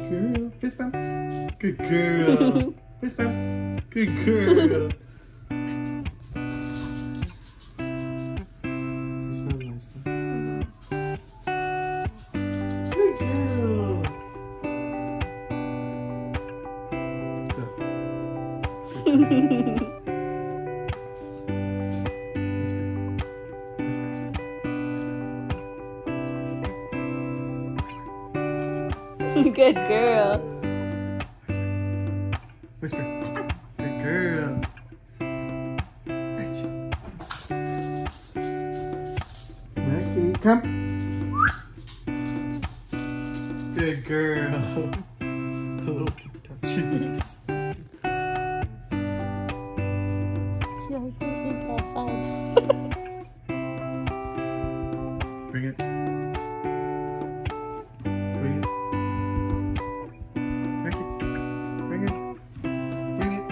girl. Fist bump. Good girl. Fist bump. Good girl. He smells nice though. Good girl. Good girl. Whisper. Good girl. Maki, come. Good girl. The little tip-top cheeks. She always makes me have fun. Bring it. Bring it. Maki, bring it. Bring it.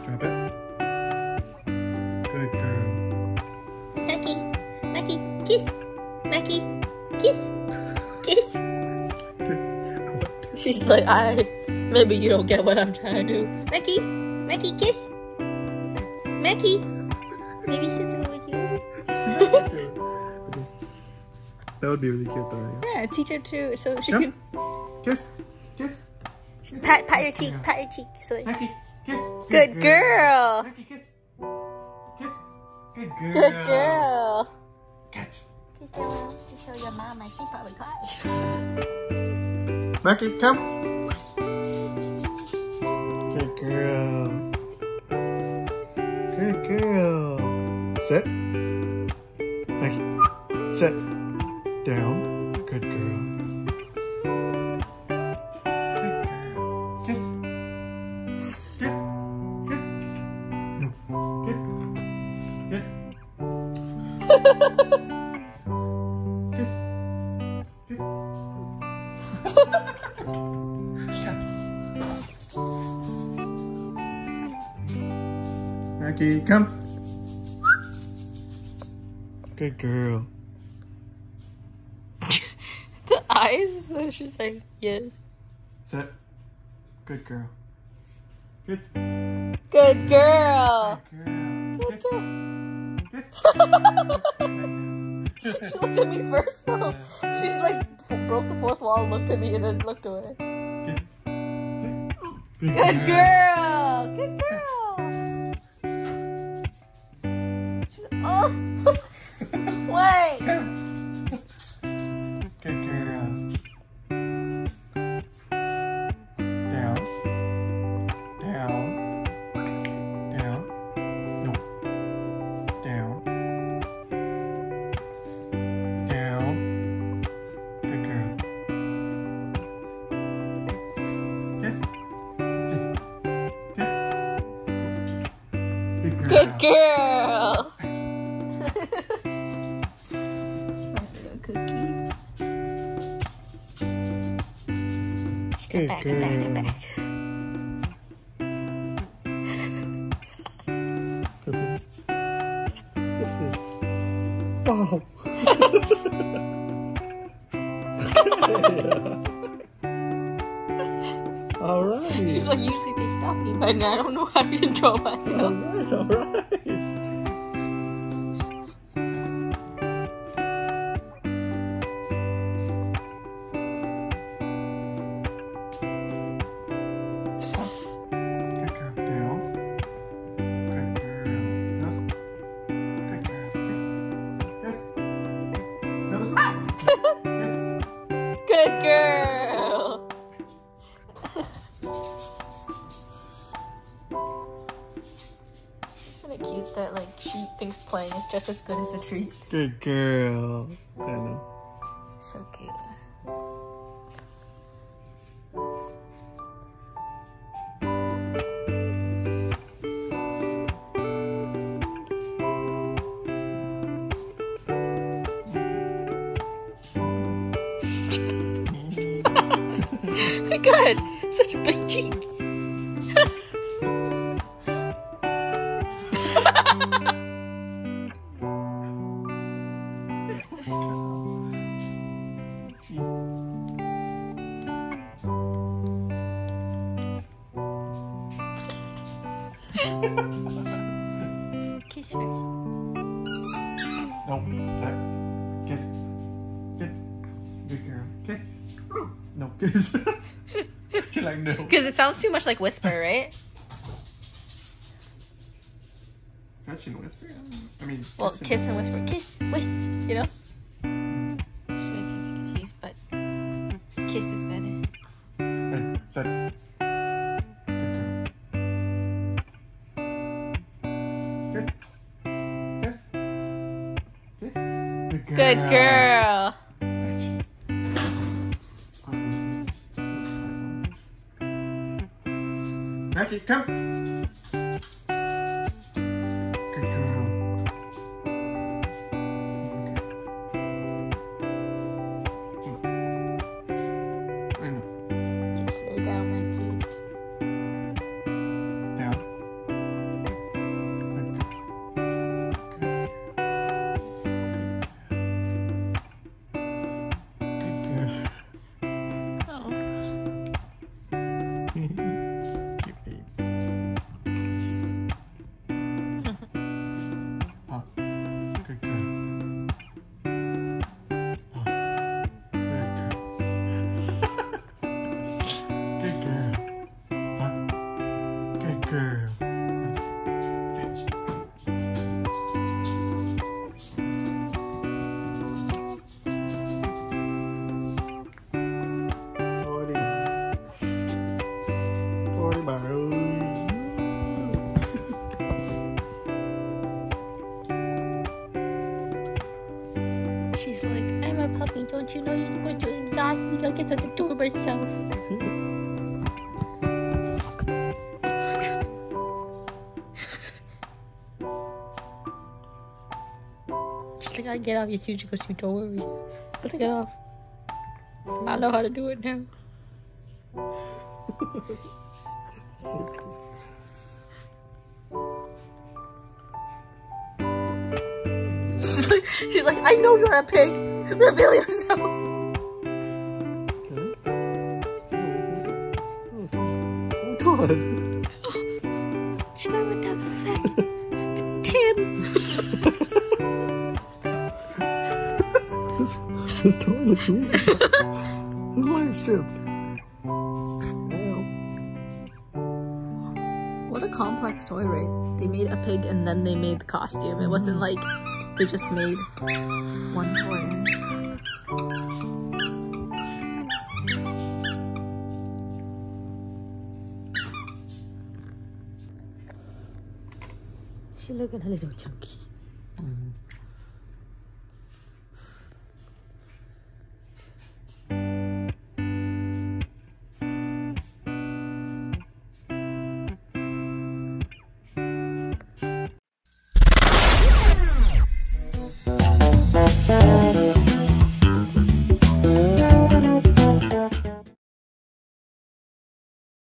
Drop it. Good girl. Maki, Maki, kiss. Maki, kiss. Kiss. She's like, maybe you don't get what I'm trying to do. Maki, Maki, kiss. Maki, maybe she'll do it with you. That would be really cute though. Yeah. Yeah, teach her to, so she Yep. Kiss. Kiss. pat your cheek, pat your cheek. So like, Maki, kiss. good girl. Maki, kiss. Kiss. Good girl. Good girl. Catch. Kiss her mom. You show your mama, she probably cried. Maki, come. Good girl. Good girl. Sit. Maki. Sit. Down. Good girl. Good girl. Kiss. Kiss. Kiss. No. Kiss. Kiss. Kiss. Kiss. Maki, come. Good girl. The eyes, so she's like, yes. Sit. Good girl. Kiss. Good girl. Good girl. Kiss. Kiss. She looked at me first though. She's like broke the fourth wall, looked at me, and then looked away. Kiss. Good girl. Good girl. She's like, oh. Wait. Good girl. Down. Down. Down. No. Down. Down. Good girl. Kiss. Kiss. Kiss. Good girl. Smells like a cookie. Good Back girl. and back and back. This is wow. Alright. She's like, usually they stop me, but I don't know how to control myself. Alright. Good girl. Down. Good girl. Nose. Good girl. Kiss. Kiss. Nose. Kiss. Good girl. Isn't it cute that like she thinks playing is just as good as a treat? Good girl. I know. So cute. Good. Such big cheeks. Kiss first. No, stop. Kiss. Kiss. Good girl. Kiss. No, kiss. She's like, no. Because it sounds too much like whisper, right? Touch and whisper? I mean, Well, kiss and whisper. Kiss, whisk, you know? Should make me confused, but kiss is better. Hey, set. Good girl. Kiss. Kiss. Kiss. Good girl. Good girl. Maki, come. Good girl. I know. Just lay down, Mikey. Down. Good girl. Good girl. Oh. Cute baby. Pop. Good girl. Pop. Good girl. Good girl. Pop. Good girl. Fetch. Forty miles. She's like, I'm a puppy. Don't you know you're going to exhaust me? I'll get to the door myself. She's like, I'll get off you soon. She goes, don't worry. I'll take it off. I know how to do it now. So cool. She's like, I know you're a pig. Reveal yourself. Okay. Oh God. She's like, what the fuck? Tim. This toy looks weird. This leg stripped. What a complex toy, right? They made a pig and then they made the costume. It wasn't like they just made one toy. She look at a little chunky.